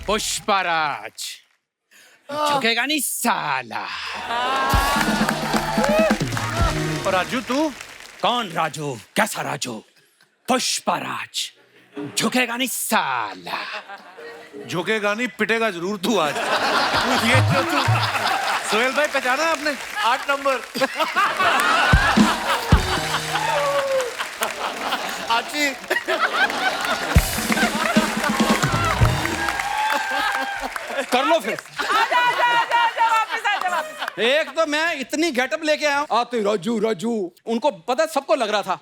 पुष्पराज झुकेगा नहीं साला। और राजू तू? कौन राजू? कैसा राजू? पुष्पराज झुकेगा नहीं साला। झुकेगा नहीं, पिटेगा जरूर तू आज। ये जो तू सोहेल भाई पहचाना आपने? 8 नंबर। आची। कर लो फिर। एक तो मैं इतनी गेटअप लेके आया हूं, आते राजू राजू, उनको पता, सबको लग रहा था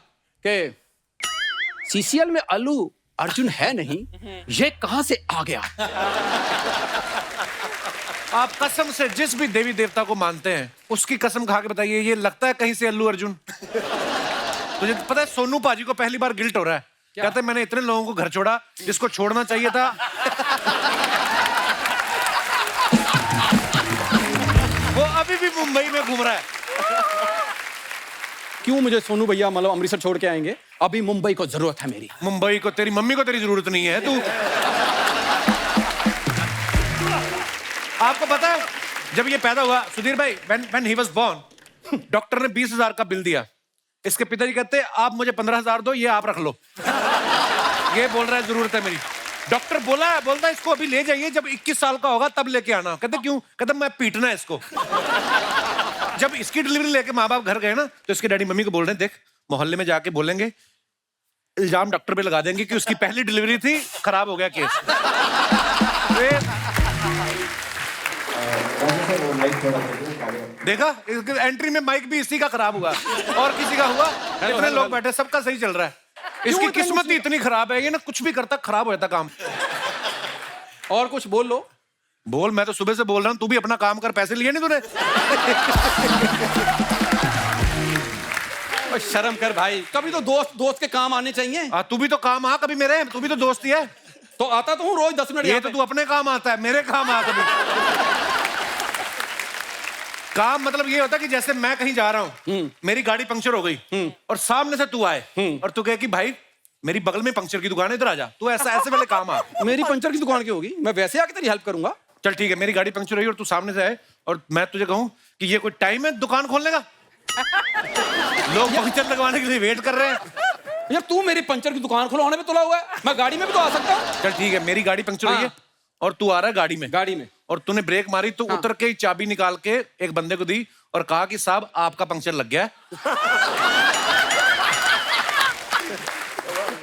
कि सीसीएल में अल्लू अर्जुन है नहीं, ये कहां से आ गया। आप कसम से जिस भी देवी देवता को मानते हैं उसकी कसम खा के बताइए, ये लगता है कहीं से अल्लू अर्जुन? तुझे पता है सोनू पाजी को पहली बार गिल्ट हो रहा है, कहते हैं मैंने इतने लोगों को घर छोड़ा जिसको छोड़ना चाहिए था। वो अभी भी मुंबई में घूम रहा है। क्यों मुझे सोनू भैया मतलब अमृतसर छोड़ के आएंगे? अभी मुंबई को जरूरत है मेरी। मुंबई को तेरी मम्मी को तेरी जरूरत नहीं है। तू आपको पता है जब ये पैदा हुआ सुधीर भाई, when he was born, doctor ने 20,000 का बिल दिया। इसके पिताजी कहते आप मुझे 15,000 दो, ये आप रख लो। ये बोल रहा है जरूरत है मेरी। डॉक्टर बोलता है इसको अभी ले जाइए, जब 21 साल का होगा तब लेके आना। कहते क्यों? कहते मैं पीटना है इसको। जब इसकी डिलीवरी लेके माँ बाप घर गए ना, तो इसके डैडी मम्मी को बोल रहे हैं देख मोहल्ले में जाके बोलेंगे, इल्जाम डॉक्टर पे लगा देंगे कि उसकी पहली डिलीवरी थी, खराब हो गया केस। देखा एंट्री में माइक भी इसी का खराब हुआ और किसी का हुआ। इतने लोग बैठे, सबका सही चल रहा है। इसकी किस्मत ही इतनी खराब है, ये ना कुछ भी करता खराब हो जाता काम। और कुछ बोल लो। बोल, मैं तो सुबह से बोल रहा हूँ, तू भी अपना काम कर। पैसे लिए नहीं तूने? शर्म कर भाई, कभी तो दोस्त के काम आने चाहिए। तू भी तो काम आ कभी मेरे, तू भी तो दोस्ती है। तो आता तो हूँ रोज 10 मिनट। ये तो तू अपने काम आता है, मेरे काम आ कभी। काम मतलब ये होता है कि जैसे मैं कहीं जा रहा हूँ, मेरी गाड़ी पंक्चर हो गई और सामने से तू आए और तू कहे कि भाई मेरी बगल में पंक्चर की दुकान है, इधर आ जा। तू ऐसे वाले काम आ। मेरी पंक्चर की दुकान क्यों होगी? मैं वैसे आके तेरी हेल्प करूंगा। चल ठीक है, मेरी गाड़ी पंक्चर हुई और तू सामने से आए और मैं तुझे कहूँ कि ये कोई टाइम है दुकान खोलने का? लोग पंक्चर लगवाने के लिए वेट कर रहे हैं। यार तू मेरी पंक्चर की दुकान खुलवाने पे तुला हुआ है, मैं गाड़ी में भी तो आ सकता हूँ। चल ठीक है, मेरी गाड़ी पंक्चर हुई है और तू आ रहा है गाड़ी में और तूने ब्रेक मारी तो उतर के चाबी निकाल के एक बंदे को दी और कहा कि साहब आपका पंक्चर लग गया है।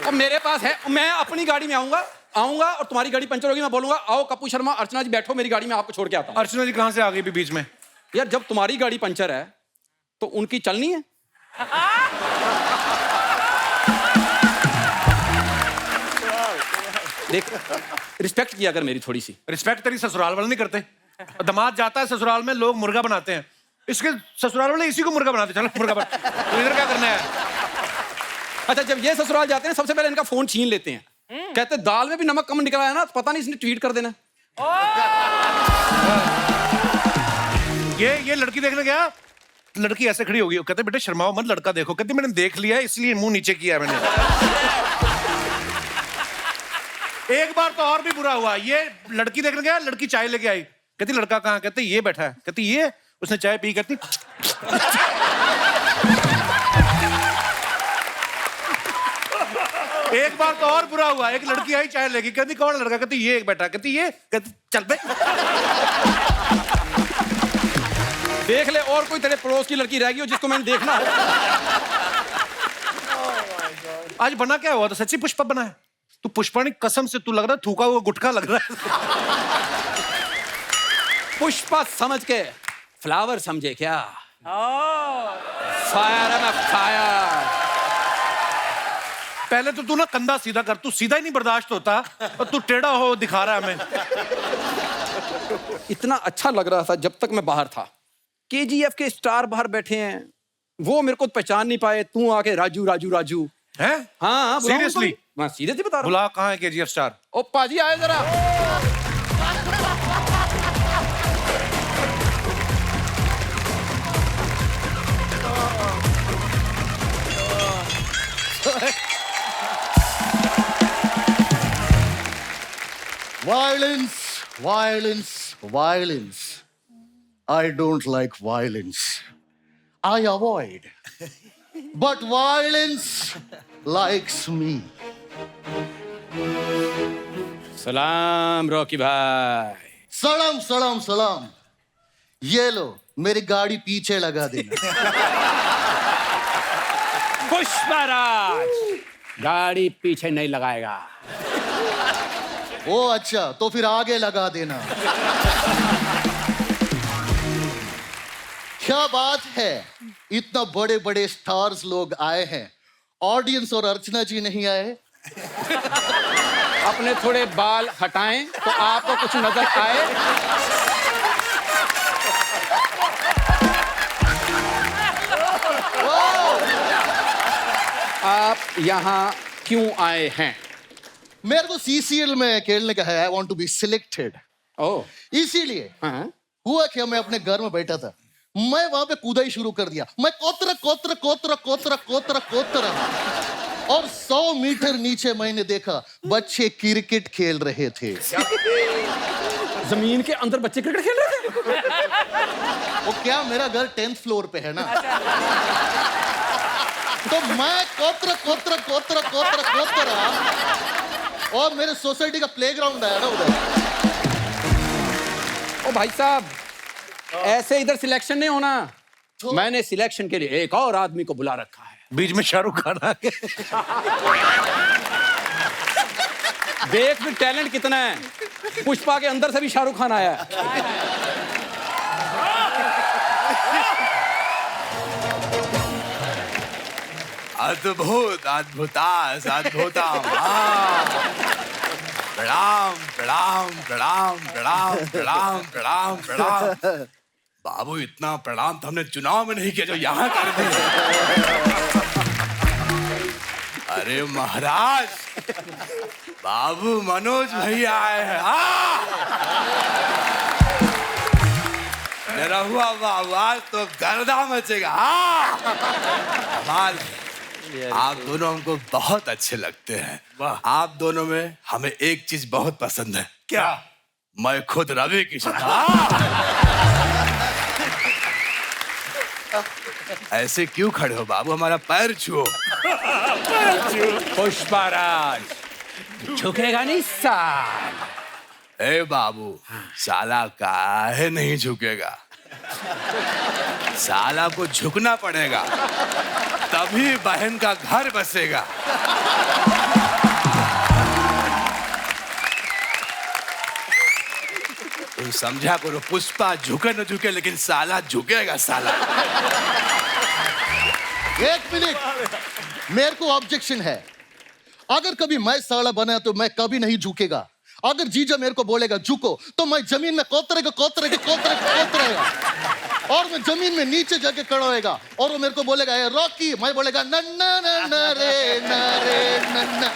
अब मेरे पास है, मैं अपनी गाड़ी में आऊंगा और तुम्हारी गाड़ी पंचर होगी, मैं बोलूंगा आओ कपूर शर्मा, अर्चना जी बैठो मेरी गाड़ी में, आपको छोड़ के आता हूं। अर्चना जी कहां से आ गई बीच में? यार जब तुम्हारी गाड़ी पंचर है तो उनकी चलनी है। देख रिस्पेक्ट किया कर मेरी थोड़ी सी। रिस्पेक्ट तेरी ससुराल वाले नहीं करते। दामाद जाता है ससुराल में, लोग मुर्गा बनाते हैं, इसके ससुराल वाले इसी को मुर्गा बनाते। चलो मुर्गा बना, तो इधर क्या करना है? अच्छा जब ये ससुराल जाते हैं सबसे पहले इनका फोन छीन लेते हैं, कहते दाल में भी नमक कम निकला है ना, तो पता नहीं इसने ट्वीट कर देना। ये लड़की देखने गया, लड़की ऐसे खड़ी होगी, कहते बेटे शर्माओ मत, लड़का देखो। कहती मैंने देख लिया इसलिए मुंह नीचे किया मैंने। एक बार तो और भी बुरा हुआ, ये लड़की देखने गया, लड़की चाय लेके आई, कहती लड़का कहाँ? कहते ये बैठा है। कहती ये, उसने चाय पी, कहती एक बार तो और बुरा हुआ, एक लड़की आई चाय लेके, कहती कौन लड़का? कहती ये एक बैठा। कहती ये, कहती चल बे। देख ले और कोई तेरे पड़ोस की लड़की रहेगी हो जिसको मैंने देखना हो। आज बना क्या हुआ? तो सच्ची पुष्पा बना है। तू पुष्पा नहीं, कसम से तू लग रहा है थूका हुआ गुटखा लग रहा है। पुष्पा समझ के फ्लावर समझे क्या? फायर है, फायर। पहले तो तू ना कंधा सीधा कर, तू सीधा ही नहीं बर्दाश्त होता और तू टेढ़ा हो दिखा रहा है हमें। इतना अच्छा लग रहा था जब तक मैं बाहर था। केजीएफ के स्टार बाहर बैठे हैं, वो मेरे को पहचान नहीं पाए, तू आके राजू राजू राजू है? हाँ सीरियसली? मैं सीरियसली बता रहा हूँ। बुला, कहाँ है केजीएफ स्टार? ओ पाजी आए जरा। Violence Violence, violence. I don't like violence. I avoid. But violence likes me. सलाम रॉकी भाई। सलाम सलाम सलाम। ये लो मेरी गाड़ी पीछे लगा देना। पुष्पराज गाड़ी पीछे नहीं लगाएगा। ओ अच्छा, तो फिर आगे लगा देना। क्या बात है, इतना बड़े बड़े स्टार्स लोग आए हैं, ऑडियंस और अर्चना जी नहीं आए? अपने थोड़े बाल हटाएं तो आपको कुछ नजर आए। आप यहाँ क्यों आए हैं? मेरे को सीसीएल में खेलने का है। I want to be selected. Oh, इसीलिए हाँ। हुआ क्या, मैं अपने घर में बैठा था, मैं वहां पे कूदा ही शुरू कर दिया। मैं कोतरा कोतरा कोतरा कोतरा कोतरा कोतरा, और 100 मीटर नीचे मैंने देखा बच्चे क्रिकेट खेल रहे थे। जमीन के अंदर बच्चे क्रिकेट खेल रहे थे? वो क्या, मेरा घर 10th फ्लोर पे है ना। तो मैं कोतरा कोतरा कोतरा कोतरा कोतरा, और मेरे सोसाइटी का प्लेग्राउंड है ना उधर। ओ भाई साहब, ऐसे इधर सिलेक्शन नहीं होना। मैंने सिलेक्शन के लिए एक और आदमी को बुला रखा है। बीच में शाहरुख खान आ गए। देख भी टैलेंट कितना है। पुष्पा के अंदर से भी शाहरुख खान आया है। अद्भुत अद्भुतास अद्भुतम। प्रणाम प्रणाम प्रणाम प्रणाम प्रणाम प्रणाम प्रणाम। बाबू, इतना प्रणाम तो हमने चुनाव में नहीं किया जो यहाँ कर दिया। अरे महाराज, बाबू मनोज भैया आए हैं। मेरा हुआ आवाज तो गर्दा मचेगा। कमाल, आप दोनों हमको बहुत अच्छे लगते हैं। आप दोनों में हमें एक चीज बहुत पसंद है। क्या? मैं खुद रवि किशन। ऐसे क्यों खड़े हो बाबू, हमारा पैर छुओ। पुष्पराज झुकेगा नहीं साल। ए बाबू, साला काहे नहीं झुकेगा? साला को झुकना पड़ेगा, तभी बहन का घर बसेगा। तुम समझा करो, पुष्पा झुके न झुके लेकिन साला झुकेगा। साला एक मिनट, मेरे को ऑब्जेक्शन है। अगर कभी मैं साला बना तो मैं कभी नहीं झुकेगा। अगर जीजा मेरे को बोलेगा झुको, तो मैं जमीन में कोतरेगा कोतरेगा कोतरेगा कोतरेगा, और मैं जमीन में नीचे जाके खड़ा होएगा, और वो मेरे को बोलेगा ए रॉकी, मैं बोलेगा नन्ना नन्ना रे नन्ना।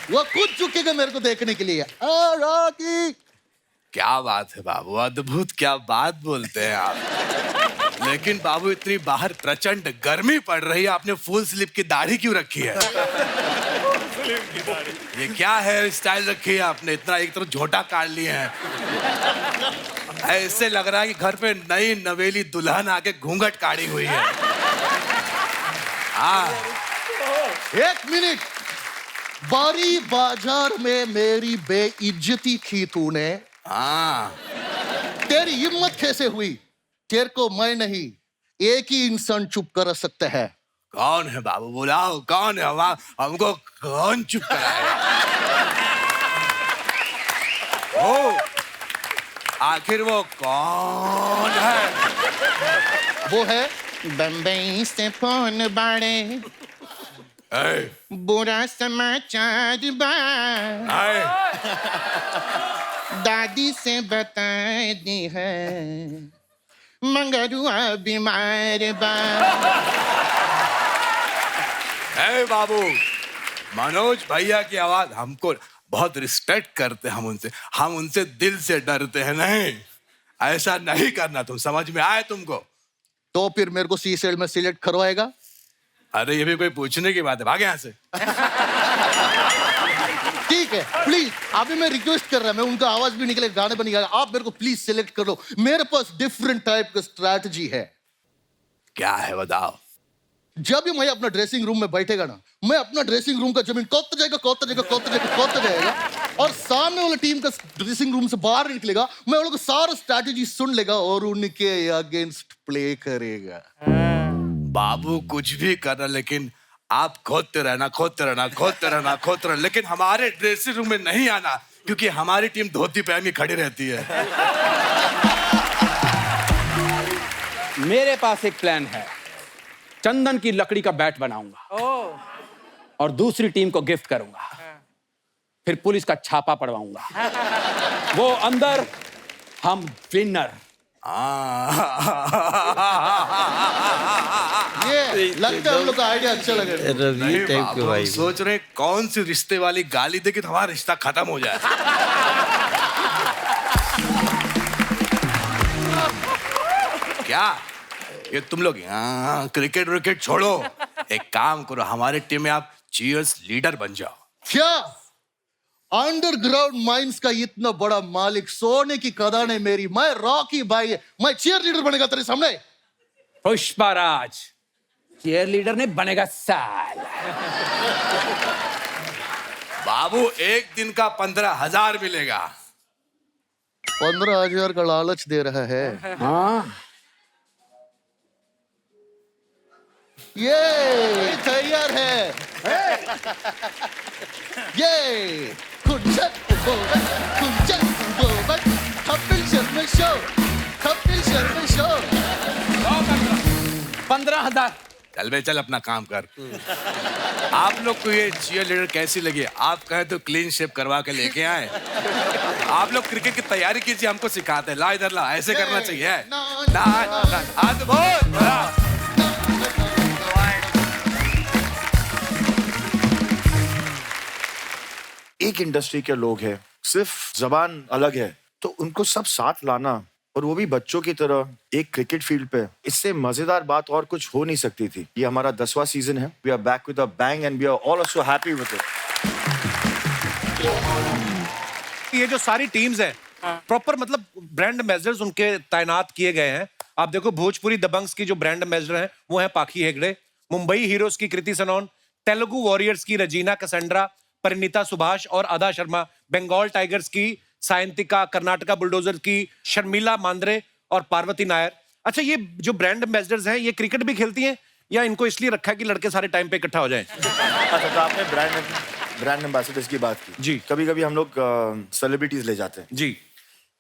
वो खुद झुकेगा मेरे को देखने के लिए। रॉकी, क्या बात है बाबू, अद्भुत, क्या बात बोलते हैं आप। लेकिन बाबू, इतनी बाहर प्रचंड गर्मी पड़ रही है, आपने फुल स्लीव की दाढ़ी क्यों रखी है? ये क्या हेयर स्टाइल रखी है आपने? इतना एक तरफ झोटा काट लिए हैं। ऐसे लग रहा है कि घर पे नई नवेली दुल्हन आके घूंघट काढ़ी हुई है। हाँ, एक मिनट, बारी बाजार में मेरी बेइज्जती की तूने। हाँ, तेरी हिम्मत कैसे हुई? तेरे को मैं नहीं, एक ही इंसान चुप कर सकता है। कौन है बाबू, बुलाओ, कौन है? हमको कौन चुप कराएगा? ओ, आखिर वो कौन है? वो है बम्बई से फोन बाड़े, ए, बुरा समाचार बा, ए, दादी से बता दी है मंगरुआ बीमार बा। ए बाबू, मनोज भैया की आवाज हमको बहुत रिस्पेक्ट करते हैं। हम उनसे दिल से डरते हैं। नहीं, ऐसा नहीं करना। तुम समझ में आए तुमको? तो फिर मेरे को सीसेल में सिलेक्ट करवाएगा? अरे ये भी कोई पूछने की बात है? भाग यहाँ से। ठीक है, प्लीज अभी मैं रिक्वेस्ट कर रहा हूं, मैं उनका आवाज भी निकले, गाने बन गया, आप मेरे को प्लीज सिलेक्ट कर लो। मेरे पास डिफरेंट टाइप का स्ट्रैटेजी है। क्या है बताओ। जब भी मैं अपना ड्रेसिंग रूम में बैठेगा ना, मैं अपना ड्रेसिंग रूम का जमीन कोत जाएगा और सामने वाला टीम का ड्रेसिंग रूम से बाहर निकलेगा, मैं उन लोगों को सारा स्ट्रैटेजी सुन लेगा और उनके अगेंस्ट प्ले करेगा। बाबू कुछ भी करना, लेकिन आप खोदते रहना, लेकिन हमारे ड्रेसिंग रूम में नहीं आना, क्योंकि हमारी टीम धोती पहन के खड़ी रहती है। मेरे पास एक प्लान है। चंदन की लकड़ी का बैट बनाऊंगा और दूसरी टीम को गिफ्ट करूंगा, फिर पुलिस का छापा पड़वाऊंगा, वो अंदर, हम विनर। ये लगता है हम लोग का आइडिया अच्छा लगे। नहीं बाबू, हम सोच रहे हैं कौन सी रिश्ते वाली गाली दे कि तो हमारा रिश्ता खत्म हो जाए। क्या ये तुम लोग क्रिकेट विकेट छोड़ो, एक काम करो, हमारे टीम में आप चीयर्स लीडर बन जाओ। क्या अंडरग्राउंड माइंस का इतना बड़ा मालिक, सोने की खदानें मेरी, मैं रॉकी भाई, मैं चीयर लीडर बनेगा तेरे सामने। पुष्पाराज चीयर लीडर नहीं बनेगा साल। बाबू एक दिन का 15,000 मिलेगा। 15,000 का लालच दे रहा है। हाँ, ये तैयार है। ये कपिल शर्मा शो। 15,000। चल बे चल, अपना काम कर। आप लोग को ये चीयर लीडर कैसी लगी? आप कहें तो क्लीन शेप करवा के लेके आए। आप लोग क्रिकेट की तैयारी कीजिए, हमको सिखाते हैं। ला इधर ला, ऐसे करना चाहिए। अद्भुत। एक इंडस्ट्री के लोग हैं, सिर्फ जबान अलग है, तो उनको सब साथ लाना, और वो भी बच्चों की तरह एक क्रिकेट फील्ड पे, इससे मजेदार बात और कुछ हो नहीं सकती थी। ये हमारा 10वां सीजन है। We are back with a bang and we are all so happy with it. ये जो सारी टीम्स हैं, प्रॉपर मतलब ब्रांड एम्बेसडर्स उनके तैनात किए गए हैं। आप देखो, भोजपुरी दबंग्स की जो ब्रांड एम्बेसडर हैं वो है पाखी हेगड़े, मुंबई हीरोज की कृति सनोन, तेलुगु वॉरियर्स की रजीना कसंड्रा, परिणीता सुभाष और अदा शर्मा, बंगाल टाइगर्स की सायंतिका, कर्नाटका बुलडोजर की शर्मिला मांद्रे और पार्वती नायर। अच्छा, ये जो ब्रांड एम्बेसडर्स हैं, ये क्रिकेट भी खेलती हैं या इनको इसलिए रखा है कि लड़के सारे टाइम पे इकट्ठा हो जाएं? अच्छा, तो आपने ब्रांड एम्बेसडर्स की बात की जी। कभी कभी हम लोग सेलिब्रिटीज ले जाते हैं जी।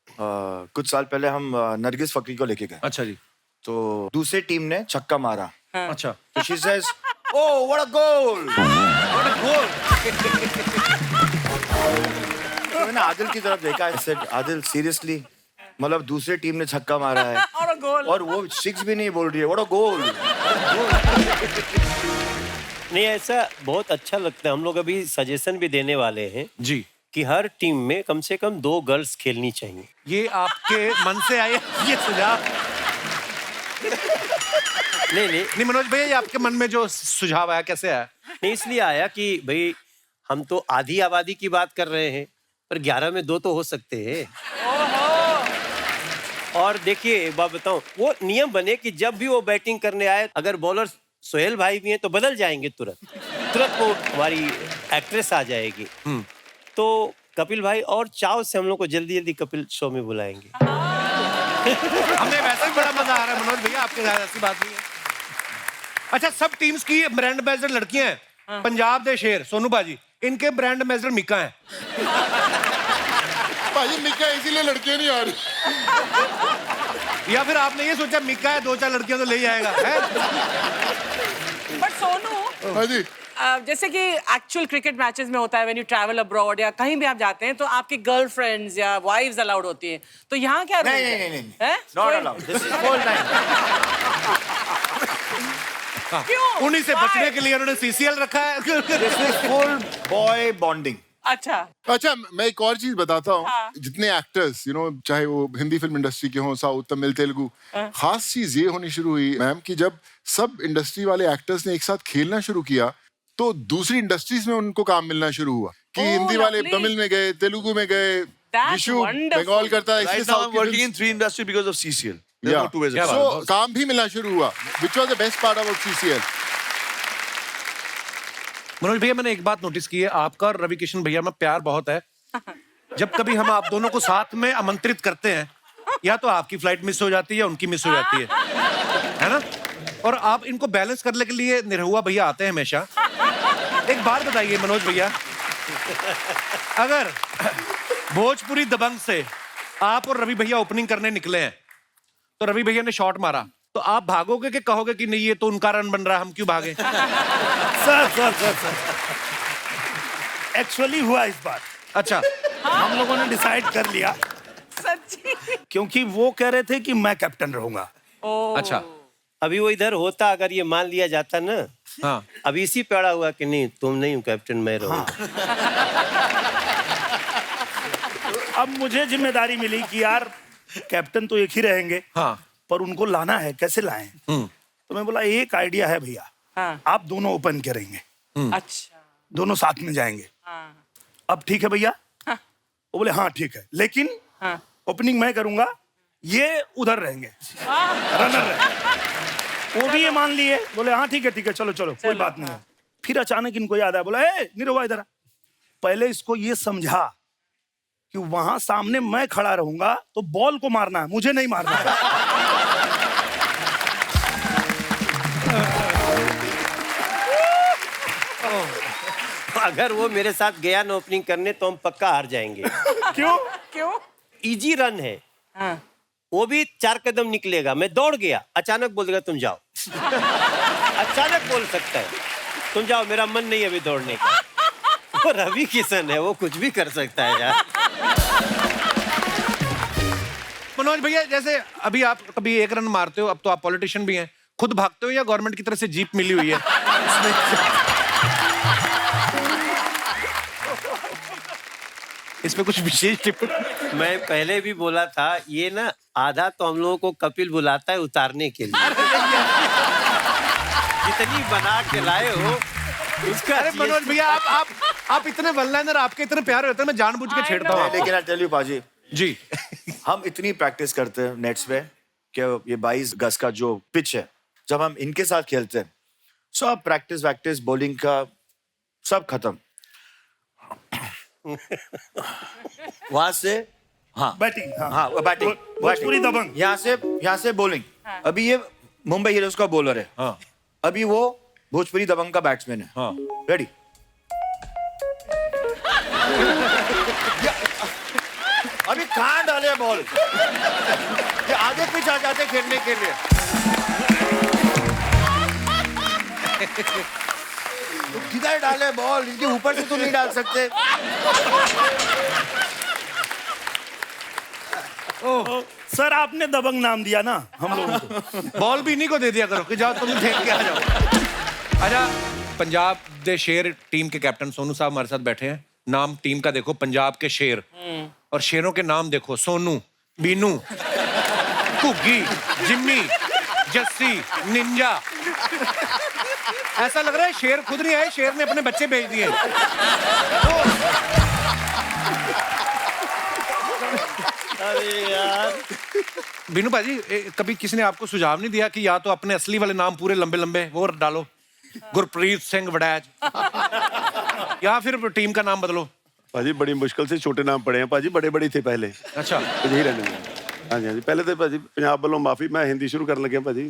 कुछ साल पहले हम नरगिस फकरी को लेके गए। अच्छा जी। तो दूसरी टीम ने छक्का मारा, अच्छा। तो she says, oh what a goal, what a goal. तो मैंने आदिल की तरफ देखा, I said, आदिल सीरियसली, मतलब दूसरी टीम ने छक्का मारा है और वो 6 भी नहीं बोल रही है, व्हाट अ गोल। नहीं, ऐसा बहुत अच्छा लगता है। हम लोग अभी सजेशन भी देने वाले हैं जी कि हर टीम में कम से कम 2 गर्ल्स खेलनी चाहिए। ये आपके मन से आया ये सुझाव? नहीं मनोज भैया, ये आपके मन में जो सुझाव आया, कैसे आया? नहीं, इसलिए आया कि भाई हम तो आधी आबादी की बात कर रहे हैं, पर 11 में 2 तो हो सकते हैं। और देखिए, एक बात बताऊं, वो नियम बने कि जब भी वो बैटिंग करने आए, अगर बॉलर सोहेल भाई भी हैं तो बदल जाएंगे तुरंत वो हमारी एक्ट्रेस आ जाएगी। तो कपिल भाई और चाव से हम लोग को जल्दी जल्दी कपिल शो में बुलाएंगे। हमें वैसे भी बड़ा मजा आ रहा है मनोज भैया, आपके साथ ऐसी बात नहीं है। अच्छा, सब टीम्स की ब्रांड एम्बेसडर लड़कियां हैं। पंजाब दे शेर सोनू बाजी, इनके ब्रांड एम्बेसडर मिका हैं। भाई मिका इसीलिए लड़कियां नहीं आ रही। या फिर आपने ये सोचा मिका है, 2-4 लड़कियां तो ले जाएगा है? बट सोनू, हाँ जी, जैसे कि एक्चुअल क्रिकेट मैचेस में होता है, व्हेन यू ट्रैवल अब्रॉड या कहीं भी आप जाते हैं तो आपकी गर्लफ्रेंड्स या वाइफ्स अलाउड होती हैं, तो यहाँ क्या रूल है? हैं? Not allowed, this is full time. क्यों? उन्हीं से बचने के लिए उन्होंने सीसीएल रखा है। This is full boy bonding. अच्छा। अच्छा मैं एक और चीज बताता हूँ। हाँ। जितने एक्टर्स चाहे वो हिंदी फिल्म इंडस्ट्री के हों, साउथ, तमिल, तेलुगु, खास चीज ये होनी शुरू हुई मैम कि जब सब इंडस्ट्री वाले एक्टर्स ने एक साथ खेलना शुरू किया तो दूसरी इंडस्ट्रीज में उनको काम मिलना शुरू हुआ कि Oh, हिंदी वाले lovely. तमिल में गए, तेलुगु में गए, That's विशु wonderful. बंगाल करता है, इसलिए Right now South I'm की working films- in 3 industries because of CCL. There's Yeah. no two ways क्या about बात it. है? So काम भी मिलना शुरू हुआ, which was the best part about CCL. Manoj भैया मैंने एक बात नोटिस की है, आपका और रवि किशन भैया में प्यार बहुत है। जब कभी हम आप दोनों को साथ में आमंत्रित करते हैं, या तो आपकी फ्लाइट मिस हो जाती है या उनकी मिस हो जाती है ना? और आप इनको बैलेंस करने के लिए निरहुआ भैया आते हैं हमेशा। एक बात बताइए मनोज भैया, अगर भोजपुरी दबंग से आप और रवि भैया ओपनिंग करने निकले हैं, तो रवि भैया ने शॉट मारा, तो आप भागोगे कि कहोगे कि नहीं ये तो उनका रन बन रहा है, हम क्यों भागे? सर एक्चुअली हुआ इस बार, अच्छा, हम लोगों ने डिसाइड कर लिया सच्ची। क्योंकि वो कह रहे थे कि मैं कैप्टन रहूंगा। अच्छा, अभी वो इधर होता, अगर ये मान लिया जाता ना, हाँ, अब इसी पे अड़ा हुआ कि नहीं तुम नहीं हो कैप्टन, मैं रहूंगा। अब मुझे जिम्मेदारी मिली कि यार कैप्टन तो एक ही रहेंगे, हाँ, पर उनको लाना है, कैसे लाएं? तो मैं बोला एक आइडिया है भैया, हाँ, आप दोनों ओपन करेंगे, अच्छा, दोनों साथ में जाएंगे। हाँ, अब ठीक है भैया? हाँ। वो बोले हाँ ठीक है, लेकिन हाँ, ओपनिंग मैं करूंगा, ये उधर रहेंगे, रनर रहेंगे। वो भी ये मान लिए, बोले हाँ ठीक है चलो चलो कोई बात नहीं है। फिर अचानक इनको याद आया, बोला ए निरहुआ इधर आ। पहले इसको ये समझा कि वहां सामने मैं खड़ा रहूंगा तो बॉल को मारना है, मुझे नहीं मारना है। अगर वो मेरे साथ गया ना ओपनिंग करने तो हम पक्का हार जाएंगे। क्यों? क्यों? इजी रन है, हाँ, वो भी 4 कदम निकलेगा, मैं दौड़ गया, अचानक बोल देगा तुम जाओ। अचानक बोल सकता है तुम जाओ, मेरा मन नहीं है अभी दौड़ने का। वो रवि किशन है, वो कुछ भी कर सकता है यार। मनोज भैया जैसे अभी आप कभी एक रन मारते हो, अब तो आप पॉलिटिशियन भी हैं, खुद भागते हो या गवर्नमेंट की तरफ से जीप मिली हुई है? इसमें कुछ विशेष टिप्पणी? मैं पहले भी बोला था, ये ना आधा तो हम लोगों को कपिल बुलाता है उतारने के लिए। जितनी बना के लाए हो उसका। अरे मनोज भैया आप इतने वनलाइनर, आपके इतने प्यारे होते हैं, मैं जानबूझ के छेड़ता हूँ आपको। लेकिन आई टेल यू पाजी, जी, हम इतनी प्रैक्टिस करते हैं नेट्स पे कि ये 22 गज का जो पिच है, जब हम इनके साथ खेलते हैं सब प्रैक्टिस वैक्टिस बॉलिंग का सब खत्म। वहां से हाँ बैटिंग, हाँ बैटिंग, भोजपुरी दबंग। यहाँ से बॉलिंग। अभी ये मुंबई हीरोज का बॉलर है, हाँ, अभी वो भोजपुरी दबंग का बैट्समैन है। हाँ, रेडी? अभी कहाँ डाले बॉल? ये आगे पिच आ जाते खेलने के लिए। तो किधर डाले बॉल? इनके ऊपर से तो नहीं डाल सकते। सर आपने दबंग नाम दिया ना हम लोगों को। बॉल भी इन्हीं को दे दिया करो कि जाओ तुम फेंक के आ जाओ। अच्छा, पंजाब दे शेर टीम के कैप्टन सोनू साहब हमारे साथ बैठे हैं। नाम टीम का देखो, पंजाब के शेर, और शेरों के नाम देखो, सोनू, बीनू, कुग्गी, जिम्मी, जस्सी, निंजा। ऐसा लग रहा है शेर खुद नहीं आए, शेर ने अपने बच्चे भेज दिए। अरे यार, बीनू भाजी, कभी किसी ने आपको सुझाव नहीं दिया कि या तो अपने असली वाले नाम पूरे लंबे लंबे वो डालो, गुरप्रीत सिंह वड़ैच, या फिर टीम का नाम बदलो? पाजी बड़ी मुश्किल से छोटे नाम पड़े हैं पाजी, बड़े बड़े थे पहले। अच्छा, तो यही रहने में। हाँ जी, हाँ जी, पहले तो पाजी पंजाब वालों माफी, मैं हिंदी शुरू कर लगे पाजी।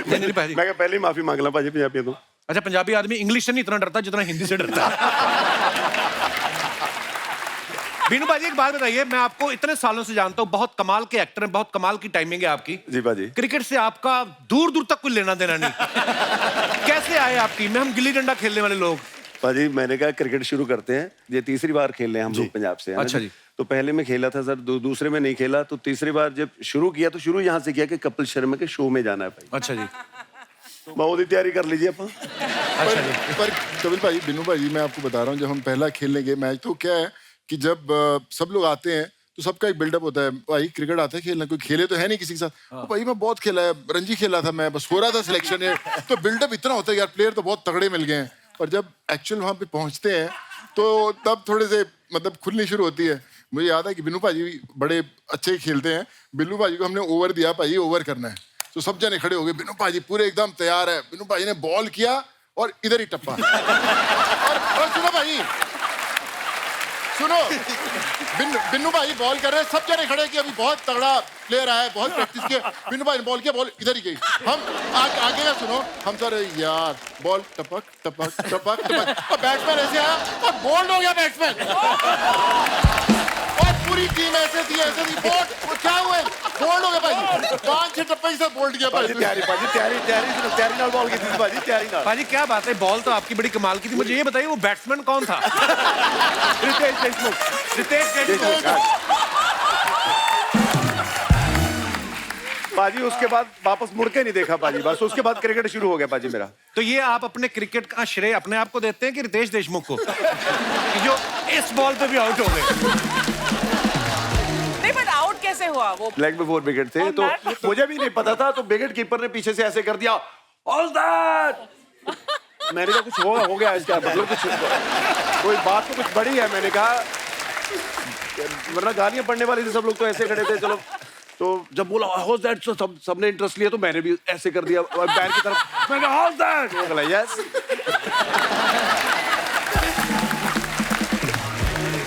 नहीं भाजी, मैं पहले ही माफी मांग ला पाजी पंजाबियों तो। अच्छा, पंजाबी आदमी इंग्लिश से नहीं इतना डरता जितना हिंदी से डरता है। बीनू भाजी एक बात बताइए, मैं आपको इतने सालों से जानता हूँ, बहुत कमाल के एक्टर हैं, बहुत कमाल की टाइमिंग है आपकी। जी पाजी। क्रिकेट से आपका दूर दूर तक कोई लेना देना नहीं। कैसे आए आप टीम में? हम गिल्ली डंडा खेलने वाले लोग। पाजी मैंने कहा क्रिकेट शुरू करते हैं, ये तीसरी बार खेल रहे हैं हम लोग पंजाब से। अच्छा जी। तो पहले में खेला था सर, दूसरे में नहीं खेला, तो तीसरी बार जब शुरू किया तो शुरू यहाँ से किया कि कपिल शर्मा के शो में जाना है भाई। अच्छा जी, बहुत ही तैयारी कर लीजिए आप। अच्छा जी। पर कपिल भाई, बिनू भाई, मैं आपको बता रहा हूँ, जब हम पहला खेलने गए मैच, तो क्या है कि जब सब लोग आते हैं तो सबका एक बिल्डअप होता है, भाई क्रिकेट आता है खेलना, कोई खेले तो है नहीं किसी के साथ। तो भाई मैं बहुत खेला है, रणजी खेला था मैं, बस हो रहा था सिलेक्शन है, तो बिल्डअप इतना होता है यार, प्लेयर तो बहुत तगड़े मिल गए हैं, और जब एक्चुअल वहां पे पहुंचते हैं तो तब थोड़े से मतलब खुलनी शुरू होती है। मुझे याद है कि बिन्नू भाजी बड़े अच्छे खेलते हैं। बिन्नू भाजी को हमने ओवर दिया, भाई ओवर करना है, तो सब जने खड़े हो गए। बिन्नू भाजी पूरे एकदम तैयार है। बिन्नू भाजी ने बॉल किया और इधर ही टप्पा। और सुनो भाई, सुनो, बिन्नू भाई बॉल कर रहे हैं, सब जने खड़े कि अभी बहुत तगड़ा प्लेयर आया है, बहुत प्रैक्टिस किया। बिन्नू भाई ने बॉल किया, बॉल इधर ही गई। हम आगे का सुनो, हम सर यार बॉल टपक टपक टपक टपक और बैट्समैन ऐसे आया और बोल्ड हो गया बैट्समैन। और पूरी टीम ऐसे थी बोल्ड। क्या हुआ, बोल्ड हो गया भाई। 5-6 टप्पे के साथ बोल्ड किया भाई। तैयारी नाल बॉल की थी भाजी, तैयारी नाल। भाजी क्या बात है, बॉल तो आपकी बड़ी कमाल की थी। मुझे ये बताइए वो बैट्समैन कौन था? रितेश देशमुख। बाजी उसके बाद वापस मुड़ के नहीं देखा बाजी, बस उसके बाद क्रिकेट शुरू हो गया बाजी मेरा। तो ये आप अपने क्रिकेट का श्रेय अपने आप को देते हैं कि रितेश देशमुख को, कि जो इस बॉल पे भी आउट हो गए? नहीं, बट आउट कैसे हुआ वो? लेग में 4 विकेट थे, तो मुझे भी नहीं पता था, तो विकेट कीपर ने पीछे से ऐसे कर दिया, ऑल दैट। मैंने कहा कुछ हो गया इसका, मतलब कुछ कोई बात तो कुछ बड़ी है। मैंने कहा, वरना गालियां पड़ने वाली थी, सब लोग तो ऐसे खड़े थे। चलो, तो जब बोला हाउस दैट, तो सबने इंटरेस्ट लिया, तो मैंने भी ऐसे कर दिया पैर की तरफ। मैंने कहा हाउस दैट, वो बोला यस।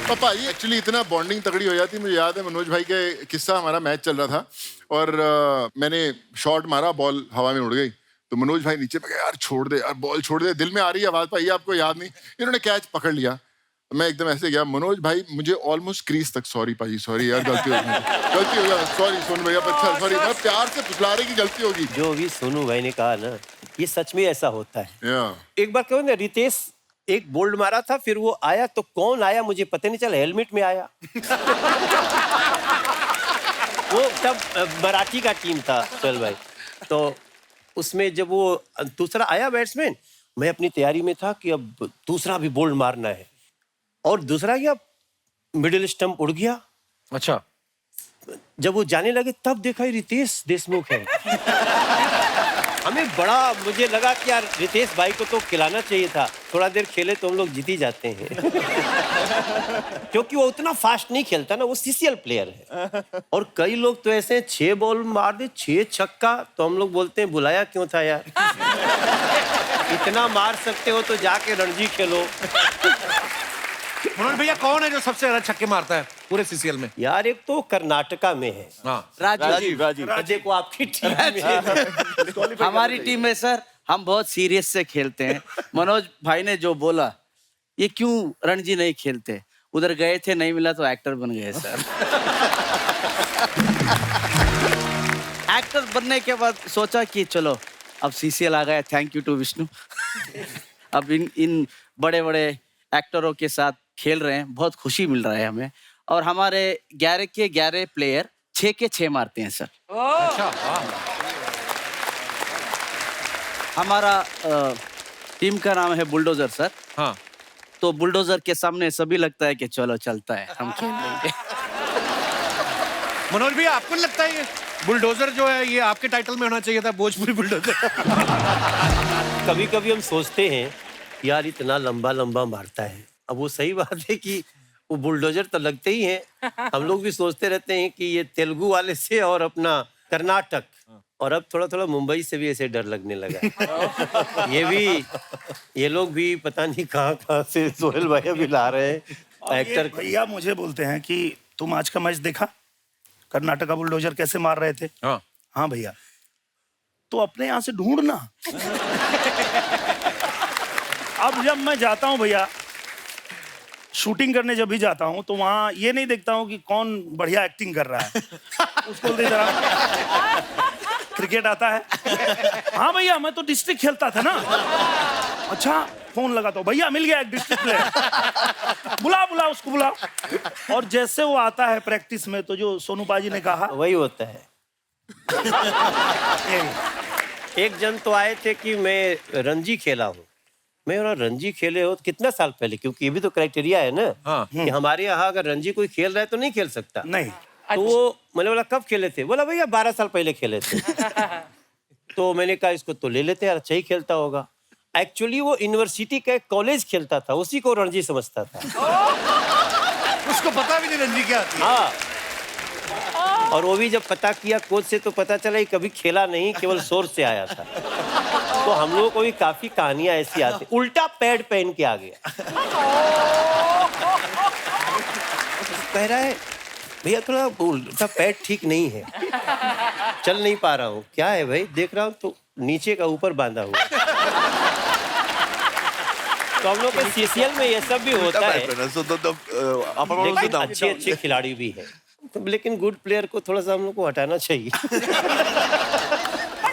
पापा ये एक्चुअली इतना बॉन्डिंग तगड़ी हो जाती। मुझे याद है मनोज भाई के किस्सा, हमारा मैच चल रहा था और मैंने शॉट मारा, बॉल हवा में उड़ गई। तो मनोज भाई नीचे पे गए, यार छोड़ दे यार, बॉल छोड़ दे। दिल में आ रही है आवाज, भाई आपको याद नहीं। इन्होंने कैच पकड़ लिया, मैं एकदम ऐसे गया। मनोज भाई मुझे ऑलमोस्ट क्रीज तक, सॉरी भाई सॉरी यार, गलती हो गया, सॉरी सोनू भैया, अच्छा सॉरी, मैं प्यार से फुसला रहे की गलती होगी। जो भी सोनू भाई ने कहा ना, ये सच में ऐसा होता है। एक बार क्यों ना, रितेश एक बोल्ड मारा था, फिर वो आया तो कौन आया मुझे पता नहीं चला, हेलमेट में आया। वो तब मराठी का टीम था चल भाई, तो उसमें जब वो दूसरा आया बैट्समैन, मैं अपनी तैयारी में था कि अब दूसरा भी बोल्ड मारना है, और दूसरा क्या मिडिल स्टंप उड़ गया। अच्छा, जब वो जाने लगे तब देखा ये रितेश देशमुख है। हमें बड़ा, मुझे लगा कि यार रितेश भाई को तो खिलाना चाहिए था, थोड़ा देर खेले तो हम लोग जीत ही जाते हैं। क्योंकि वो उतना फास्ट नहीं खेलता ना, वो सीसीएल प्लेयर है। और कई लोग तो ऐसे 6 बॉल मार दे, 6 छक्का, तो हम लोग बोलते हैं बुलाया क्यों था यार। इतना मार सकते हो तो जाके रणजी खेलो। मनोज भैया कौन है जो सबसे ज्यादा छक्के मारता है पूरे सीसीएल में? यार एक तो कर्नाटका में है, हाँ, राजीव। देखो आपकी टीम में, हमारी टीम में सर हम बहुत सीरियस से खेलते हैं। मनोज भाई ने जो बोला, ये क्यों रणजी नहीं खेलते, उधर गए थे नहीं मिला तो एक्टर बन गए सर। एक्टर बनने के बाद सोचा कि चलो अब सीसीएल आ गया, थैंक यू टू विष्णु। अब इन बड़े बड़े एक्टरों के साथ खेल रहे हैं, बहुत खुशी मिल रहा है हमें। और हमारे 11 के 11 प्लेयर 6 के 6 मारते हैं सर। अच्छा, हमारा टीम का नाम है बुलडोजर सर। हाँ, तो बुलडोजर के सामने सभी लगता है कि चलो चलता है, हम खेल लेंगे। मनोज भैया आपको नहीं लगता है ये बुलडोजर जो है, ये आपके टाइटल में होना चाहिए था, भोजपुरी बुलडोजर? कभी कभी हम सोचते हैं यार इतना लंबा लंबा मारता है। अब वो सही बात है कि वो बुलडोजर तो लगते ही हैं। हम लोग भी सोचते रहते हैं कि ये तेलुगु वाले से और अपना कर्नाटक, और अब थोड़ा थोड़ा मुंबई से भी ऐसे डर लगने लगा। ये लोग भी पता नहीं कहाँ कहाँ से सोहेल भैया भी ला रहे हैं एक्टर। भैया मुझे बोलते हैं कि तुम आज का मैच देखा, कर्नाटका बुलडोजर कैसे मार रहे थे? हाँ भैया, तो अपने यहाँ से ढूंढना। अब जब मैं जाता हूँ भैया शूटिंग करने, जब भी जाता हूँ तो वहाँ ये नहीं देखता हूँ कि कौन बढ़िया एक्टिंग कर रहा है, उसको दे जरा क्रिकेट आता है। हाँ भैया, मैं तो डिस्ट्रिक्ट खेलता था ना। अच्छा, फोन लगा तो भैया मिल गया एक डिस्ट्रिक्ट प्लेयर, बुला उसको बुला। और जैसे वो आता है प्रैक्टिस में, तो जो सोनू पाजी ने कहा वही होता है। एक जन तो आए थे कि मैं रणजी खेला हूँ। मैं बोला रणजी खेले हो तो कितना साल पहले, क्योंकि ये भी तो क्राइटेरिया है ना। कि हमारे यहाँ अगर रणजी कोई खेल रहा है तो नहीं खेल सकता। नहीं। तो वो मैंने बोला कब खेले थे? बोला भैया 12 साल पहले खेले थे। तो मैंने कहा इसको तो ले लेते हैं, अच्छा ही खेलता होगा। एक्चुअली वो यूनिवर्सिटी का एक कॉलेज खेलता था, उसी को रणजी समझता था। उसको पता भी नहीं रणजी क्या आती है। हाँ, और वो भी जब पता किया कोच से तो पता चला कि कभी खेला नहीं, केवल सोर्स से आया था। तो हम लोगों को भी काफी कहानियां ऐसी आती, उल्टा पैड पहन के आ गया। कह रहा है भैया थोड़ा उल्टा पैड ठीक नहीं है, चल नहीं पा रहा हूँ। क्या है भाई? देख रहा हूँ तो नीचे का ऊपर बांधा हुआ। तो हम लोग के सीसीएल में ये सब भी होता है, लेकिन अच्छे खिलाड़ी भी है, लेकिन गुड प्लेयर को थोड़ा सा हम लोग को हटाना चाहिए।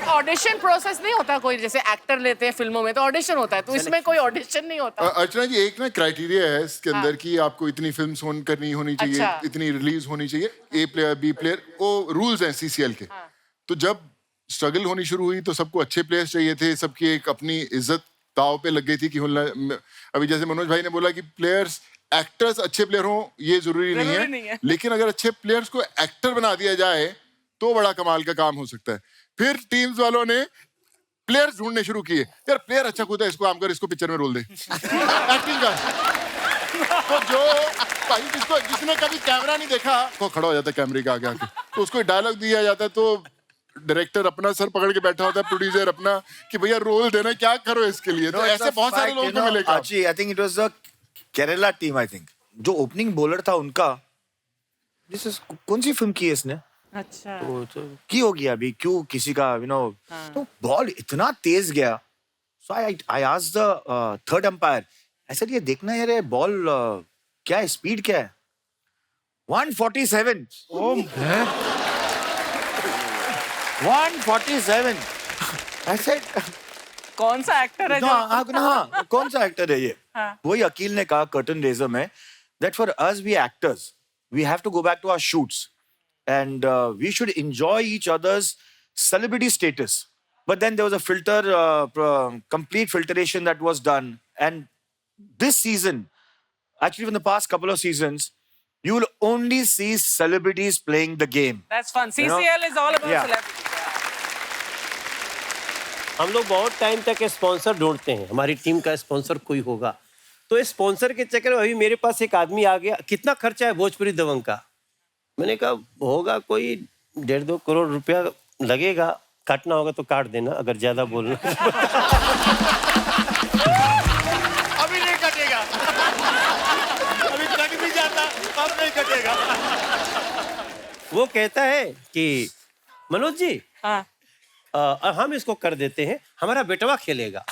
ऑडिशन प्रोसेस नहीं होता कोई, जैसे एक्टर लेते हैं फिल्मों में तो ऑडिशन होता है, तो इसमें कोई ऑडिशन नहीं होता? अर्चना जी, एक ना क्राइटेरिया है इसके अंदर कि आपको इतनी फिल्म करनी होनी चाहिए, अच्छा। इतनी रिलीज होनी चाहिए, ए प्लेयर बी प्लेयर, वो रूल्स हैं सीसीएल के। तो जब स्ट्रगल होनी शुरू हुई तो सबको अच्छे प्लेयर्स चाहिए थे, सबकी एक अपनी इज्जत दाव पे लग गई थी कि अभी जैसे मनोज भाई ने बोला कि प्लेयर्स एक्टर्स अच्छे प्लेयर हों ये जरूरी नहीं है, लेकिन अगर अच्छे प्लेयर्स को एक्टर बना दिया जाए तो बड़ा कमाल का काम हो सकता है। फिर टीम्स वालों ने प्लेयर्स ढूंढने शुरू किए, यार प्लेयर अच्छा कूदा है, इसको काम कर, इसको पिक्चर में रोल दे एक्टिंग का। तो जो भाई जिसने कभी कैमरा नहीं देखा वो खड़ा हो जाता है कैमरे के आगे आके, तो उसको डायलॉग दिया जाता है, तो डायरेक्टर अपना सर पकड़ के बैठा होता है, प्रोड्यूसर अपना कि भैया रोल देना, क्या करो इसके लिए। तो ऐसे बहुत सारे लोगों को मिलेगा। अच्छी, I think it was the Kerala team, I think जो ओपनिंग बॉलर था उनका, दिस इज कौन सी फिल्म की है इसने? अच्छा की होगी अभी, क्यों किसी का तो बॉल इतना तेज गया। So I asked the third umpire, ऐसा ये देखना यार ये बॉल क्या है, स्पीड क्या है? 147। 147। ऐसे कौन सा एक्टर है? हाँ, कौन सा एक्टर है ये? हाँ। वही अकील ने कहा कर्टन रेजर में, that for us we actors we have to go back to our shoots and we should enjoy each other's celebrity status, but then there was a complete filtration that was done, and this season, actually from the past couple of seasons, you will only see celebrities playing the game. That's fun. CCL is all about celebrity. हम लोग बहुत time तक sponsor ढूंढते हैं, हमारी team का sponsor कोई होगा, तो स्पॉन्सर के चक्कर में अभी मेरे पास एक आदमी आ गया, कितना खर्चा है भोजपुरी दबंग का? मैंने कहा होगा कोई 1.5-2 करोड़ रुपया लगेगा, काटना होगा तो काट देना, अगर ज्यादा बोलना। अभी नहीं कटेगा, अभी कट भी जाता, अब नहीं कटेगा। वो कहता है कि मनोज जी, हाँ। हम इसको कर देते हैं, हमारा बेटवा खेलेगा।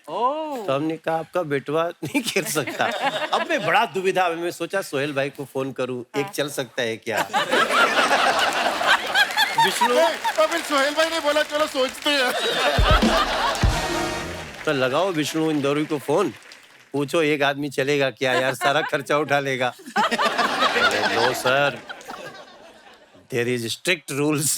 तो हमने कहा आपका बेटवा नहीं खेल सकता। अब मैं बड़ा दुविधा में, मैं सोचा सोहेल भाई को फोन करूं, एक चल सकता है क्या? विष्णु, तो फिर सोहेल भाई ने बोला चलो सोचते हैं। तो लगाओ विष्णु इंदौरी को फोन, पूछो एक आदमी चलेगा क्या यार, सारा खर्चा उठा लेगा। No sir, there is strict rules.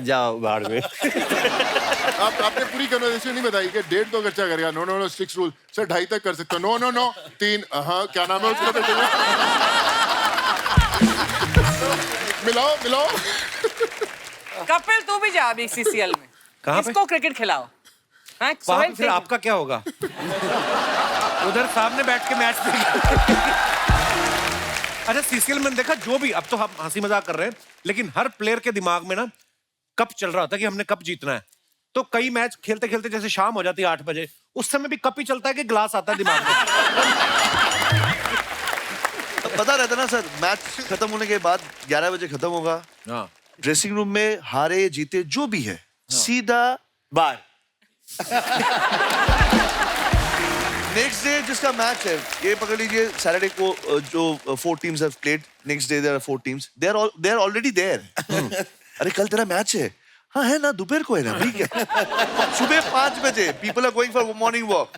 जाओ बाहर में। आपने पूरी कन्वर्सेशन नहीं बताई कि 1.5 तो खर्चा करेगा। नो स्ट्रिक्ट रूल सर, 2.5 तक कर सकते हो। नो 3। हाँ, क्या नाम है उसका? मिलाओ। कपिल तू भी जा अभी सीसीएल में, कहाँ पे? इसको क्रिकेट खिलाओ। हाँ, वहाँ पे फिर आपका क्या होगा? उधर सामने बैठ के मैच देखेंगे। अच्छा, सीसीएल में देखा जो भी, अब तो हम हंसी मजाक कर रहे हैं, लेकिन हर प्लेयर के दिमाग में ना कप चल रहा होता है कि हमने कप जीतना है। तो कई मैच खेलते खेलते जैसे शाम हो जाती है 8 बजे, उस समय भी कप ही चलता है कि ग्लास आता है दिमाग में। पता रहता ना सर, मैच खत्म होने के बाद 11 बजे खत्म होगा, ड्रेसिंग रूम में हारे जीते जो भी है, सीधा बार। नेक्स्ट डे जिसका मैच है, ये पकड़ लीजिए सैटरडे को जो 4 teams have played, next day there are 4 teams, they are already there. अरे कल तेरा मैच है? हाँ है ना, दोपहर को है ना, ठीक है। सुबह 5 बजे people are going for morning walk.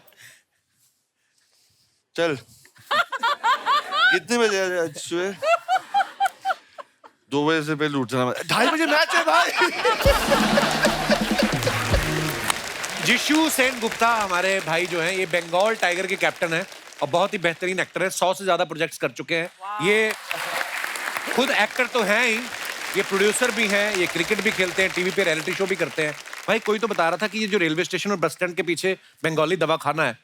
चल कितने बजे सुबह? 2 बजे से पहले उठ जाना। 2:30 बजे मैच है भाई। जिशु सेन गुप्ता हमारे भाई जो हैं, ये बंगाल टाइगर के कैप्टन हैं और बहुत ही बेहतरीन एक्टर है, 100 से ज्यादा प्रोजेक्ट्स कर चुके हैं। ये खुद एक्टर तो हैं ही, ये प्रोड्यूसर भी हैं, ये क्रिकेट भी खेलते हैं, टीवी पे रियलिटी शो भी करते हैं। भाई कोई तो बता रहा था कि ये जो रेलवे स्टेशन और बस स्टैंड के पीछे बंगाली दवा खाना है,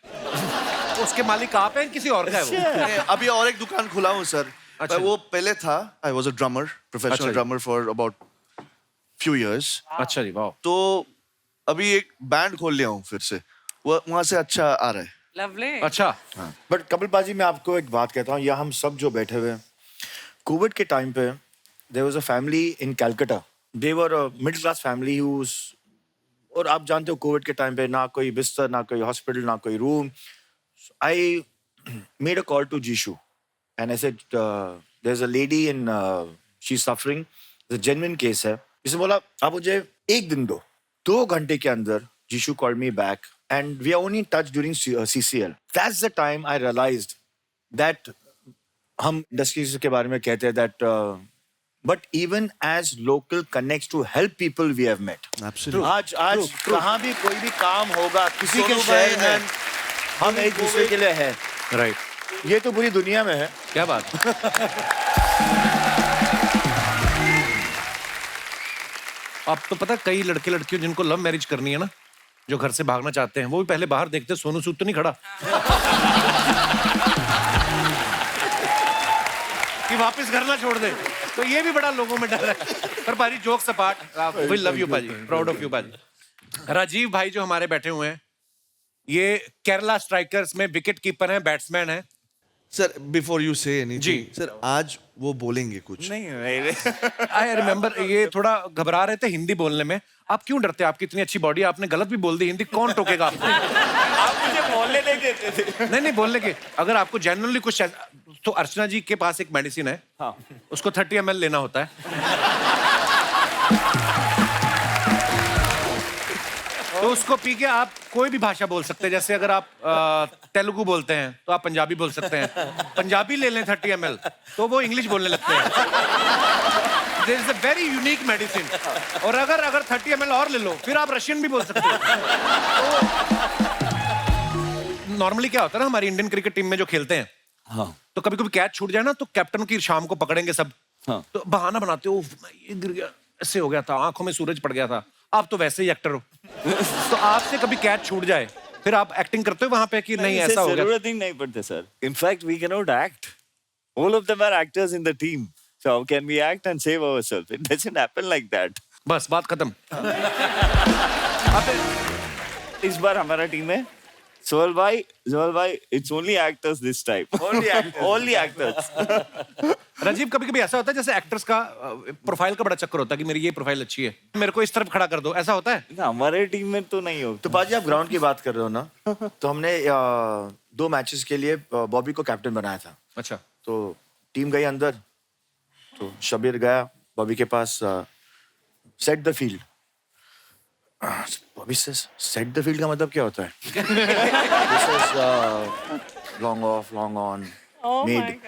उसके मालिक आप हैं किसी और का है वो? नहीं, अभी और एक दुकान खुला हूँ सर। अच्छा। वो पहले था, आई वॉज अ ड्रमर, अच्छा प्रोफेशनल जी। Drummer for about few years. अच्छा जी, वाह। तो अभी एक बैंड खोल लिया हूँ फिर से, वो वहां से अच्छा आ रहा है। लवली। अच्छा, बट कपिल पाजी, मैं आपको एक बात कहता हूँ, या हम सब जो बैठे हुए हैं, कोविड के टाइम पे there was a family in Calcutta, they were a middle class family whose, और आप जानते हो कोविड के टाइम पे ना कोई बिस्तर, ना कोई हॉस्पिटल, ना कोई room. I made a call to Jishu and I said there is a lady in, she is suffering, it's a genuine case है। इसने बोला आप मुझे एक दिन दो, 2 घंटे के अंदर Jishu called me back and we are only in touch during CCL. That's the time I realized that हम industries के बारे में कहते हैं that but even as local connects to help people we have met. Absolutely. आज कहाँ भी कोई भी काम होगा किसी के शहर में, हम एक दूसरे के लिए हैं। राइट। ये तो पूरी दुनिया में है। क्या बात है? अब तो पता कई लड़के लड़कियों जिनको लव मैरिज करनी है ना, जो घर से भागना चाहते हैं, वो भी पहले बाहर देखते सोनू सूद तो नहीं खड़ा कि वापस घर ना छोड़ दे। तो ये भी बड़ा लोगों में डर है। पर भाई jokes apart, we love you paaji, proud of you paaji. Rajiv भाई जो हमारे बैठे हुए हैं, ये केरला स्ट्राइकर्स में विकेट कीपर हैं, बैट्समैन हैं। Sir before you say anything, जी। सर आज वो बोलेंगे कुछ? नहीं आई रिमेम्बर, ये थोड़ा घबरा रहे थे हिंदी बोलने में। आप क्यों डरते हैं? आपकी इतनी अच्छी बॉडी, आपने गलत भी बोल दी हिंदी, कौन टोकेगा आपको? आप मुझे बोलने नहीं देते थे। नहीं बोलने के, अगर आपको जेन्युइनली कुछ तो अर्चना जी के पास एक मेडिसिन है, हाँ। उसको 30 ml लेना होता है। तो उसको पी के आप कोई भी भाषा बोल सकते हैं। जैसे अगर आप तेलुगु बोलते हैं तो आप पंजाबी बोल सकते हैं, पंजाबी ले लें 30 ml तो वो इंग्लिश बोलने लगते हैं। There is a very unique medicine. और अगर 30 ml और ले लो, फिर आप रशियन भी बोल सकते हो। नॉर्मली क्या होता है ना, हमारी इंडियन क्रिकेट टीम में जो खेलते हैं, हाँ। तो कभी कभी कैच छूट जाए ना, तो कैप्टन की शाम को पकड़ेंगे सब, हाँ। तो बहाना बनाते हो, ये गिर गया, ऐसे हो गया था, आंखों में सूरज पड़ गया था। आप तो वैसे ही एक्टर हो, तो आपसे कभी कैच छूट जाए, फिर आप एक्टिंग करते हो वहां पे कि नहीं ऐसा हो गया? जरूरत ही नहीं पड़ते sir. In fact we can not act, all of them are actors in the team, so how can we act and save ourselves? It doesn't happen like that. बस बात खत्म। अब इस बार हमारा टीम है सोहल भाई, it's only actors this time, only actors. Rajiv, कभी कभी ऐसा होता है जैसे एक्टर्स का प्रोफाइल का बड़ा चक्कर होता है कि मेरी ये प्रोफाइल अच्छी है, मेरे को इस तरफ खड़ा कर दो, ऐसा होता है? हमारे टीम में तो नहीं होता। तो पाजी आप ग्राउंड की बात कर रहे हो ना, तो हमने 2 मैचेस के लिए बॉबी को कैप्टन बनाया था। अच्छा। तो टीम गई अंदर, तो शबीर गया बॉबी के पास, सेट द फील्ड। बॉबी से सेट द फील्ड का मतलब क्या होता है? Long off, long on, mid.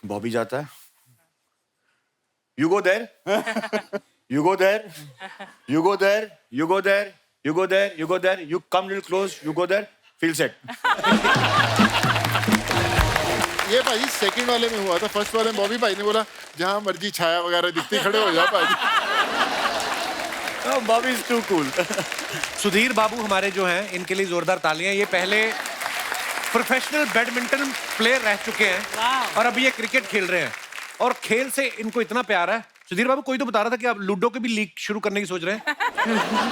Bobby जाता है, you go there, you go there, you go there, you go there, you go there, you go there, you come little close, you go there, field set. ये भाई second वाले में हुआ था। First वाले में बॉबी भाई ने बोला जहां मर्जी छाया वगैरह दिखती खड़े हो जा भाई। Bobby is too cool. Sudhir Babu हमारे जो हैं, इनके लिए जोरदार तालियां। ये पहले प्रोफेशनल बैडमिंटन प्लेयर रह चुके हैं और अभी ये क्रिकेट खेल रहे हैं, और खेल से इनको इतना प्यार है। सुधीर बाबू, कोई तो बता रहा था कि आप लूडो की भी लीग शुरू करने की सोच रहे हैं।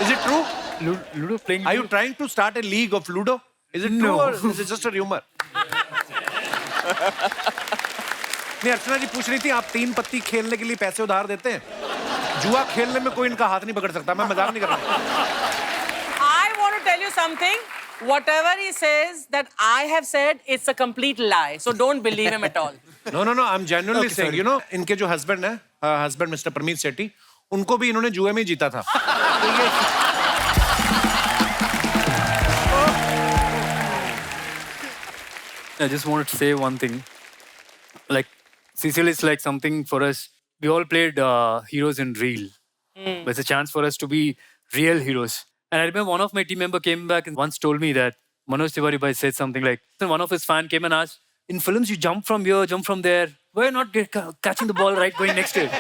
Is it true? Ludo playing. Are you trying to start a league of Ludo? Is it true or is it just a rumor? नहीं, अर्चना जी पूछ रही थी, आप 3 पत्ती खेलने के लिए पैसे उधार देते हैं? जुआ खेलने में कोई इनका हाथ नहीं पकड़ सकता। मैं मजाक नहीं कर रहा। I want to tell you something. Whatever he says that I have said, it's a complete lie. So don't believe him at all. No, I'm genuinely saying, you know, इनके जो हस्बैंड है, हस्बैंड मिस्टर परमीत सेठी, उनको भी इन्होंने जुए में जीता था। तो ये I just wanted to say one thing. Like, CCL is like something for us. We all played heroes in real. But it's a chance for us to be real heroes. And I remember one of my team member came back and once told me that Manoj Tiwari bhai said something like, one of his fan came and asked, in films you jump from here, jump from there. Why not catching the ball right going next to it?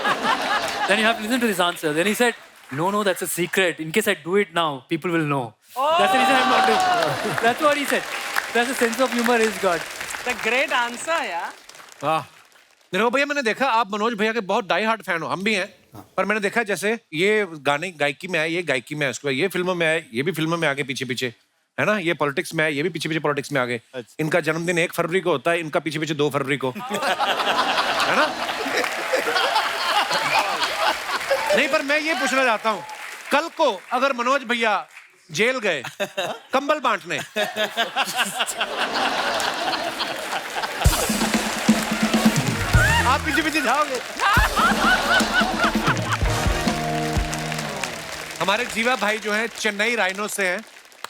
Then you have to listen to this answer. Then he said, No, no, that's a secret. In case I do it now, people will know. That's the reason I'm not doing it. That's what he said. That's a sense of humor he's got. The great answer, yeah. वाह निरव भैया, मैंने देखा आप मनोज भैया के बहुत die hard fan हो, हम भी हैं, पर मैंने देखा जैसे ये गाने गायकी में आए, ये गायकी में आए, उसके बाद ये फिल्मों में आए, ये भी फिल्मों में आगे पीछे पीछे, है ना, ये पॉलिटिक्स में आए, ये भी पीछे पीछे पॉलिटिक्स में आगे। इनका जन्मदिन 1 फरवरी को होता है, इनका पीछे पीछे 2 फरवरी को, है ना। नहीं, पर मैं ये पूछना चाहता हूँ, कल को अगर मनोज भैया जेल गए कंबल बांटने, आप पीछे पीछे जाओगे? हमारे जीवा भाई जो हैं चेन्नई राइनो से हैं,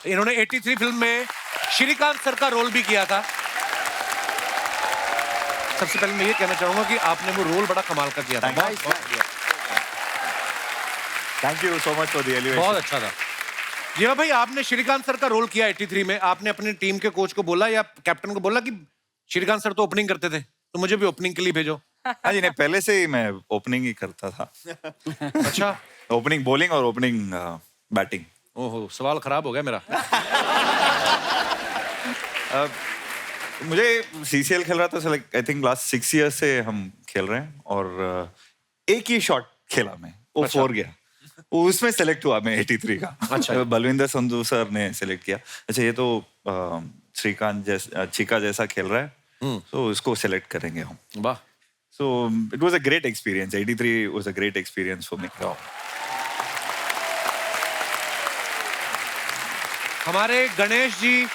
इन्होंने 83 फिल्म में श्रीकांत सर का रोल भी किया था। सबसे पहले मैं ये कहना चाहूंगा कि आपने वो रोल बड़ा कमाल का किया था। Thank you so much for the elevation. बहुत अच्छा था। जीवा भाई, आपने श्रीकांत सर का रोल किया 83 में, आपने अपनी टीम के कोच को बोला या कैप्टन को बोला कि श्रीकांत सर तो ओपनिंग करते थे, तो मुझे भी ओपनिंग के लिए भेजो? हाँ जी, नहीं, पहले से ही मैं ओपनिंग ही करता था। अच्छा, ओपनिंग बॉलिंग और ओपनिंग बैटिंग। ओहो, सवाल खराब हो गया मेरा। मुझे सीसीएल खेल रहा था, like I think last 6 years से हम खेल रहे हैं, और एक ही शॉट खेला मैं, वो 4 गया, उसमें सेलेक्ट हुआ मैं 83 का। अच्छा। बलविंदर संधू सर ने सेलेक्ट किया, अच्छा ये तो श्रीकांत जैसा चिका जैसा खेल रहा है, तो इसको सेलेक्ट करेंगे हम। वाह। So it was a great experience. 83 was a great experience for me. हमारे गणेश जी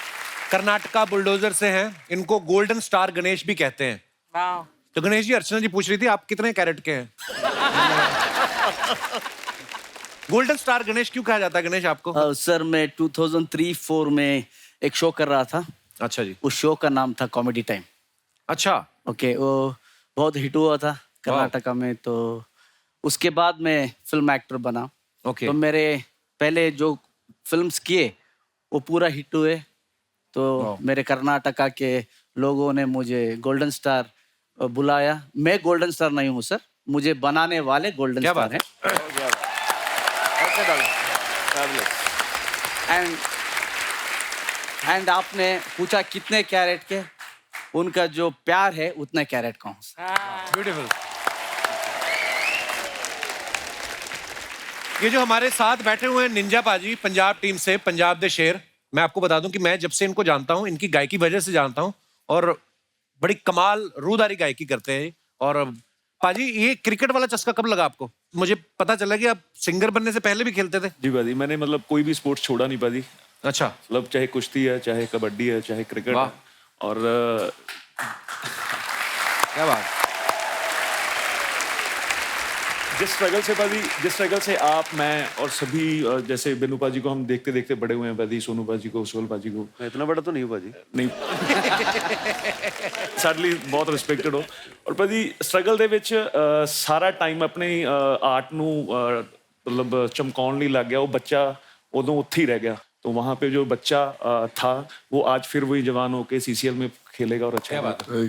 कर्नाटका बुलडोजर से हैं, इनको गोल्डन स्टार गणेश भी कहते हैं। Wow. तो गणेश जी, अर्चना जी पूछ रही थी आप कितने कैरेट के हैं? गोल्डन स्टार गणेश क्यों कहा जाता है गणेश आपको? सर, मैं 2003-4 में एक शो कर रहा था। अच्छा जी। उस शो का नाम था कॉमेडी टाइम। अच्छा। ओके, वो बहुत हिट हुआ था कर्नाटका में, तो उसके बाद मैं फिल्म एक्टर बना। ओके। तो मेरे पहले जो फिल्म्स किए वो पूरा हिट हुए, तो मेरे कर्नाटका के लोगों ने मुझे गोल्डन स्टार बुलाया। मैं गोल्डन स्टार नहीं हूँ सर, मुझे बनाने वाले गोल्डन स्टार हैं। एंड आपने पूछा कितने कैरेट के, उनका जो प्यार है उतना कैरेट का हूँ। ब्यूटीफुल। ये जो हमारे साथ बैठे हुए हैं निंजा पाजी, पंजाब टीम से, पंजाब दे शेर, मैं आपको बता दूं कि मैं जब से इनको जानता हूं, इनकी गायकी वजह से जानता हूं, और बड़ी कमाल रूदारी गायकी करते हैं। और पाजी, ये क्रिकेट वाला चस्का कब लगा आपको? मुझे पता चला कि आप सिंगर बनने से पहले भी खेलते थे। जी बाजी, मैंने मतलब कोई भी स्पोर्ट्स छोड़ा नहीं पाजी। अच्छा। मतलब चाहे कुश्ती है, चाहे कबड्डी है, चाहे क्रिकेट है, और क्या बात। जिस स्ट्रगल से आप, मैं और सभी, जैसे बिन्नू पाजी को हम देखते देखते बड़े हुए हैं, पाजी सोनू पाजी को, सोहल पाजी को। मैं इतना बड़ा तो नहीं हूँ पाजी। नहीं। सैडली बहुत रिस्पेक्टेड हो। और पाजी स्ट्रगल ਦੇ ਵਿੱਚ ਸਾਰਾ ਟਾਈਮ ਆਪਣੀ ਆਰਟ ਨੂੰ मतलब चमकाਉਣ ਲਈ ਲੱਗ ਗਿਆ। ਉਹ ਬੱਚਾ ਉਦੋਂ ਉੱਥੇ ਹੀ ਰਹਿ ਗਿਆ। तो वहाँ पे जो बच्चा था वो आज फिर वही जवान होके सीसीएल में खेलेगा और अच्छा। क्या बात है।